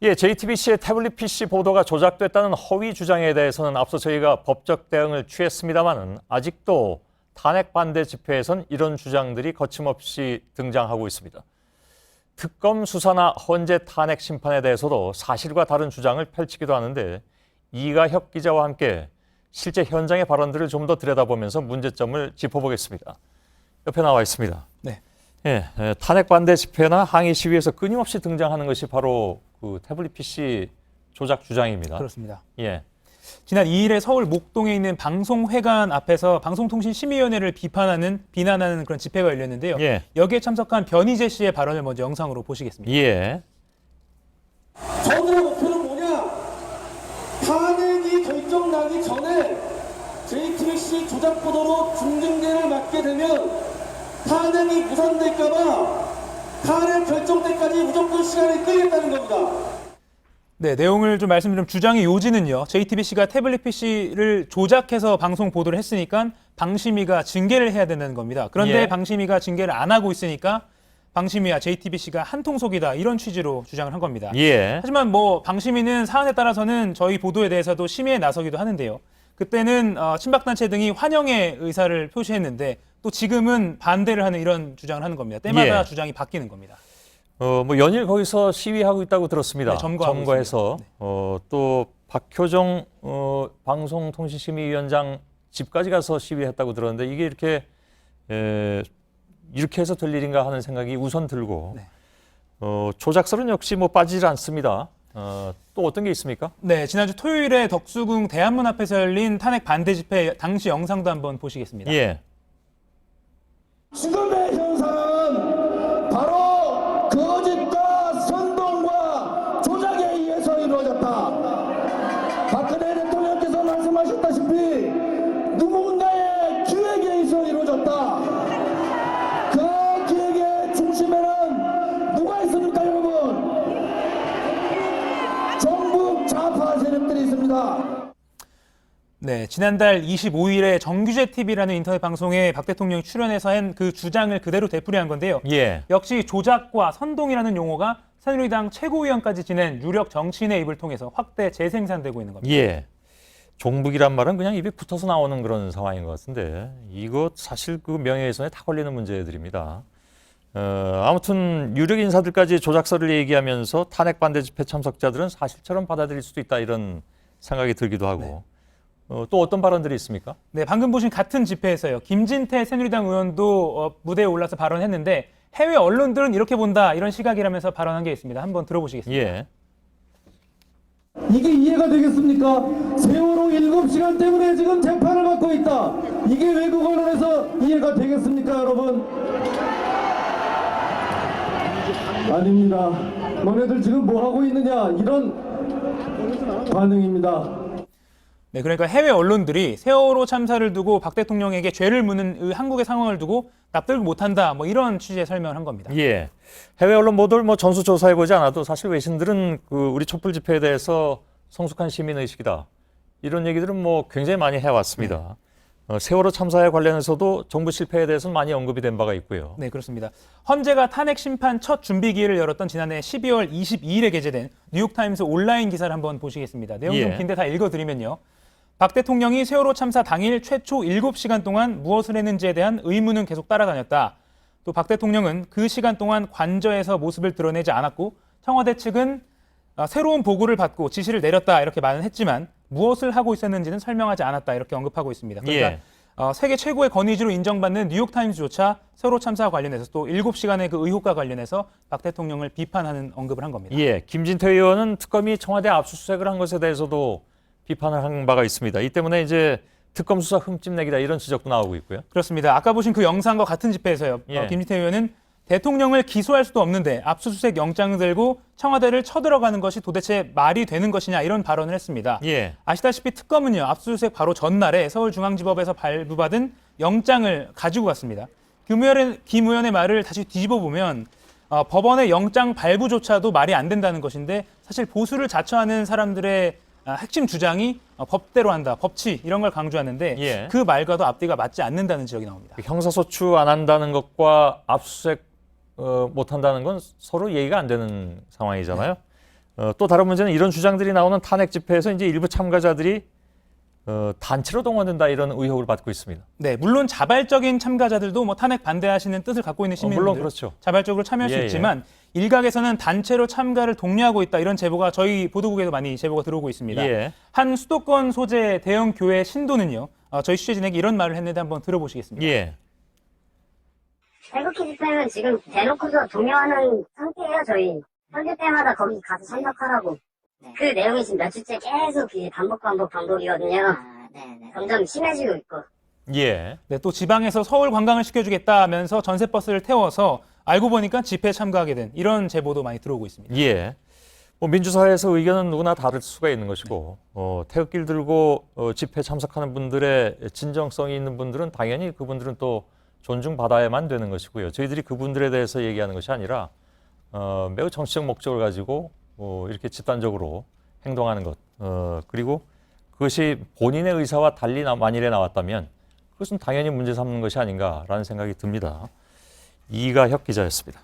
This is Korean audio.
예, JTBC의 태블릿 PC 보도가 조작됐다는 허위 주장에 대해서는 앞서 저희가 법적 대응을 취했습니다마는 아직도 탄핵 반대 집회에선 이런 주장들이 거침없이 등장하고 있습니다. 특검 수사나 헌재 탄핵 심판에 대해서도 사실과 다른 주장을 펼치기도 하는데 이가혁 기자와 함께 실제 현장의 발언들을 좀 더 들여다보면서 문제점을 짚어보겠습니다. 옆에 나와 있습니다. 네. 예, 탄핵 반대 집회나 항의 시위에서 끊임없이 등장하는 것이 바로 그 태블릿 PC 조작 주장입니다. 그렇습니다. 예. 지난 2일에 서울 목동에 있는 방송회관 앞에서 방송통신심의위원회를 비난하는 그런 집회가 열렸는데요. 예. 여기에 참석한 변희재 씨의 발언을 먼저 영상으로 보시겠습니다. 예. 저들의 목표는 뭐냐? 탄핵이 결정나기 전에 JTBC 조작 보도로 중징계를 맞게 되면 탄핵이 무산될까봐 탄핵 결정 때까지 무조건 시간을 끌겠다는 겁니다. 네, 내용을 좀 말씀드리면 주장의 요지는요. JTBC가 태블릿 PC를 조작해서 방송 보도를 했으니까 방심위가 징계를 해야 된다는 겁니다. 그런데 예. 방심위가 징계를 안 하고 있으니까 방심위와 JTBC가 한통속이다 이런 취지로 주장을 한 겁니다. 예. 하지만 방심위는 사안에 따라서는 저희 보도에 대해서도 심의에 나서기도 하는데요. 그때는 친박단체 등이 환영의 의사를 표시했는데 또 지금은 반대를 하는 이런 주장을 하는 겁니다. 때마다 예. 주장이 바뀌는 겁니다. 연일 거기서 시위하고 있다고 들었습니다. 네, 점거해서. 있습니다. 또 박효정 방송통신심의위원장 집까지 가서 시위했다고 들었는데 이게 이렇게 해서 될 일인가 하는 생각이 우선 들고 네. 조작설은 역시 빠지질 않습니다. 또 어떤 게 있습니까? 네, 지난주 토요일에 덕수궁 대한문 앞에서 열린 탄핵 반대 집회 당시 영상도 한번 보시겠습니다. 예. 지금의 현상은 바로 거짓과 선동과 조작에 의해서 이루어졌다. 박근혜 대통령께서 말씀하셨다시피 누군가의 기획에 의해서 이루어졌다. 그 기획의 중심에는 누가 있습니까, 여러분? 정부 좌파 세력들이 있습니다. 네, 지난달 25일에 정규제 TV라는 인터넷 방송에 박 대통령이 출연해서 한 그 주장을 그대로 되풀이한 건데요. 예. 역시 조작과 선동이라는 용어가 새누리당 최고위원까지 지낸 유력 정치인의 입을 통해서 확대 재생산되고 있는 겁니다. 예. 종북이란 말은 그냥 입에 붙어서 나오는 그런 상황인 것 같은데 이거 사실 그 명예훼손에 다 걸리는 문제들입니다. 아무튼 유력 인사들까지 조작설을 얘기하면서 탄핵 반대 집회 참석자들은 사실처럼 받아들일 수도 있다 이런 생각이 들기도 하고 네. 또 어떤 발언들이 있습니까? 네, 방금 보신 같은 집회에서요. 김진태 새누리당 의원도 무대에 올라서 발언했는데 해외 언론들은 이렇게 본다 이런 시각이라면서 발언한 게 있습니다. 한번 들어보시겠습니다. 예. 이게 이해가 되겠습니까? 세월호 7시간 때문에 지금 재판을 받고 있다. 이게 외국 언론에서 이해가 되겠습니까, 여러분? 아닙니다. 너네들 지금 뭐 하고 있느냐, 이런 반응입니다. 네, 그러니까 해외 언론들이 세월호 참사를 두고 박 대통령에게 죄를 묻는 이 한국의 상황을 두고 납득을 못한다 이런 취지의 설명을 한 겁니다. 예. 해외 언론 모두를 전수조사해 보지 않아도 사실 외신들은 그 우리 촛불 집회에 대해서 성숙한 시민 의식이다. 이런 얘기들은 굉장히 많이 해왔습니다. 세월호 참사에 관련해서도 정부 실패에 대해서는 많이 언급이 된 바가 있고요. 네, 그렇습니다. 헌재가 탄핵 심판 첫 준비 기일을 열었던 지난해 12월 22일에 게재된 뉴욕타임스 온라인 기사를 한번 보시겠습니다. 내용 좀 예. 긴데 다 읽어드리면요. 박 대통령이 세월호 참사 당일 최초 7시간 동안 무엇을 했는지에 대한 의문은 계속 따라다녔다. 또 박 대통령은 그 시간 동안 관저에서 모습을 드러내지 않았고 청와대 측은 새로운 보고를 받고 지시를 내렸다 이렇게 말은 했지만 무엇을 하고 있었는지는 설명하지 않았다 이렇게 언급하고 있습니다. 그러니까 예. 세계 최고의 권위주로 인정받는 뉴욕타임스조차 세월호 참사와 관련해서 또 7시간의 그 의혹과 관련해서 박 대통령을 비판하는 언급을 한 겁니다. 예. 김진태 의원은 특검이 청와대 압수수색을 한 것에 대해서도 비판을 한 바가 있습니다. 이 때문에 이제 특검 수사 흠집내기다 이런 지적도 나오고 있고요. 그렇습니다. 아까 보신 그 영상과 같은 집회에서요. 예. 김진태 의원은 대통령을 기소할 수도 없는데 압수수색 영장을 들고 청와대를 쳐들어가는 것이 도대체 말이 되는 것이냐 이런 발언을 했습니다. 예. 아시다시피 특검은요. 압수수색 바로 전날에 서울중앙지법에서 발부받은 영장을 가지고 갔습니다. 김 의원의 말을 다시 뒤집어 보면 법원의 영장 발부조차도 말이 안 된다는 것인데 사실 보수를 자처하는 사람들의 핵심 주장이 법대로 한다, 법치 이런 걸 강조하는데 예. 그 말과도 앞뒤가 맞지 않는다는 지적이 나옵니다. 형사소추 안 한다는 것과 압수수색 못 한다는 건 서로 얘기가 안 되는 상황이잖아요. 또 다른 문제는 이런 주장들이 나오는 탄핵 집회에서 이제 일부 참가자들이 단체로 동원된다 이런 의혹을 받고 있습니다. 네, 물론 자발적인 참가자들도 뭐 탄핵 반대하시는 뜻을 갖고 있는 시민들 물론 그렇죠. 자발적으로 참여할 수 예, 있지만 일각에서는 단체로 참가를 독려하고 있다 이런 제보가 저희 보도국에도 많이 제보가 들어오고 있습니다. 예. 한 수도권 소재 대형 교회 신도는요. 저희 취재진에게 이런 말을 했는데 한번 들어보시겠습니다. 예. 태극기 집회는 지금 대놓고서 동요하는 상태예요, 저희. 선교 때마다 거기 가서 참석하라고. 그 내용이 지금 몇 주째 계속 이제 반복이거든요. 점점 심해지고 있고. 예. 네, 또 지방에서 서울 관광을 시켜주겠다 하면서 전세버스를 태워서 알고 보니까 집회에 참가하게 된 이런 제보도 많이 들어오고 있습니다. 예. 뭐 민주사회에서 의견은 누구나 다를 수가 있는 것이고 태극기를 들고 집회 참석하는 분들의 진정성이 있는 분들은 당연히 그분들은 또 존중받아야만 되는 것이고요. 저희들이 그분들에 대해서 얘기하는 것이 아니라 매우 정치적 목적을 가지고 이렇게 집단적으로 행동하는 것 그리고 그것이 본인의 의사와 달리 만일에 나왔다면 그것은 당연히 문제 삼는 것이 아닌가라는 생각이 듭니다. 이가혁 기자였습니다.